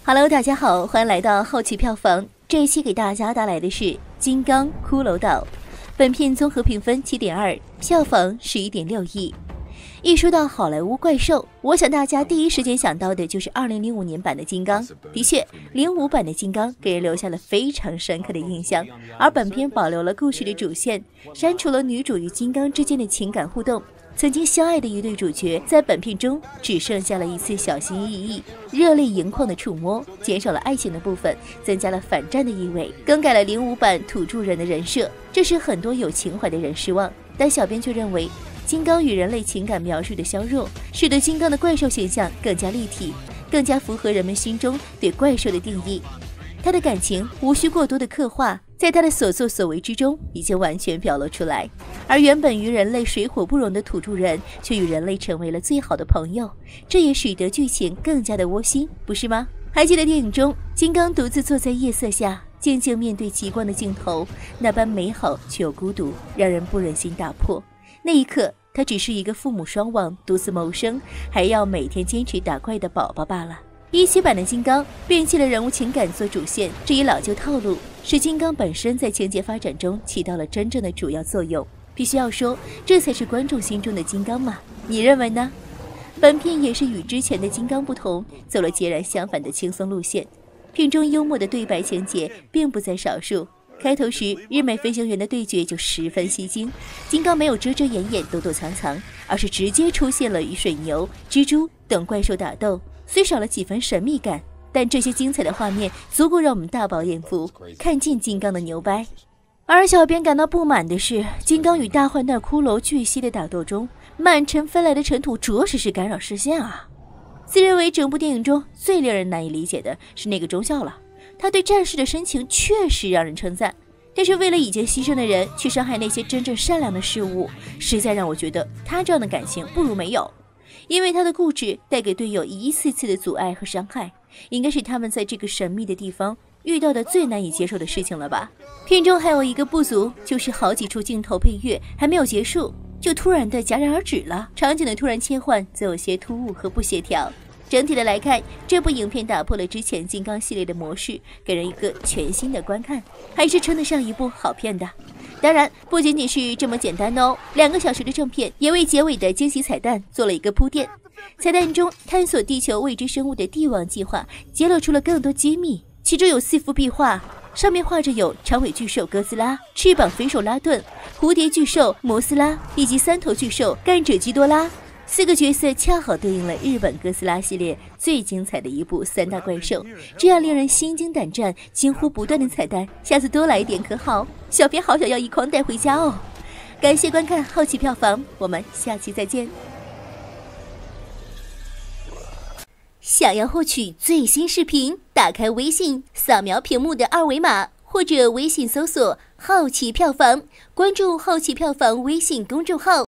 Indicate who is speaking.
Speaker 1: Hello， 大家好，欢迎来到好奇票房。这一期给大家带来的是《金刚：骷髅岛》，本片综合评分7.2，票房11.6亿。一说到好莱坞怪兽，我想大家第一时间想到的就是2005年版的金刚。的确，05版的金刚给人留下了非常深刻的印象，而本片保留了故事的主线，删除了女主与金刚之间的情感互动。曾经相爱的一对主角，在本片中只剩下了一次小心翼翼、热泪盈眶的触摸，减少了爱情的部分，增加了反战的意味，更改了05版土著人的人设，这使很多有情怀的人失望。但小编却认为，金刚与人类情感描述的削弱，使得金刚的怪兽形象更加立体，更加符合人们心中对怪兽的定义。他的感情无需过多的刻画，在他的所作所为之中已经完全表露出来，而原本与人类水火不容的土著人却与人类成为了最好的朋友，这也使得剧情更加的窝心，不是吗？还记得电影中金刚独自坐在夜色下，静静面对极光的镜头，那般美好却又孤独，让人不忍心打破。那一刻他只是一个父母双亡、独自谋生，还要每天坚持打怪的宝宝罢了。17版的金刚摒弃了人物情感做主线这一老旧套路，使金刚本身在情节发展中起到了真正的主要作用。必须要说，这才是观众心中的金刚嘛？你认为呢？本片也是与之前的金刚不同，走了截然相反的轻松路线。片中幽默的对白情节并不在少数。开头时，日美飞行员的对决就十分吸睛，金刚没有遮遮掩掩、躲躲藏藏，而是直接出现了与水牛、蜘蛛等怪兽打斗。虽少了几分神秘感，但这些精彩的画面足够让我们大饱眼福，看尽金刚的牛掰。而小编感到不满的是，金刚与大坏蛋骷髅巨蜥的打斗中，满尘飞来的尘土着实是干扰视线啊！自认为整部电影中最令人难以理解的是那个中校了，他对战士的深情确实让人称赞，但是为了已经牺牲的人去伤害那些真正善良的事物，实在让我觉得他这样的感情不如没有。因为他的固执带给队友一次次的阻碍和伤害，应该是他们在这个神秘的地方遇到的最难以接受的事情了吧。片中还有一个不足，就是好几处镜头配乐还没有结束就突然的戛然而止了，场景的突然切换则有些突兀和不协调。整体的来看，这部影片打破了之前金刚系列的模式，给人一个全新的观看，还是称得上一部好片的。当然不仅仅是这么简单哦，2个小时的正片也为结尾的惊喜彩蛋做了一个铺垫。彩蛋中探索地球未知生物的帝王计划揭露出了更多机密，其中有4幅壁画，上面画着有长尾巨兽哥斯拉、翅膀飞兽拉顿、蝴蝶巨兽摩斯拉以及3头巨兽甘者基多拉。4个角色恰好对应了日本哥斯拉系列最精彩的一部3大怪兽，这样令人心惊胆战、惊呼不断的彩蛋，下次多来一点可好？小编好想要一筐带回家哦！感谢观看好奇票房，我们下期再见。想要获取最新视频，打开微信，扫描屏幕的2维码，或者微信搜索好奇票房，关注好奇票房微信公众号。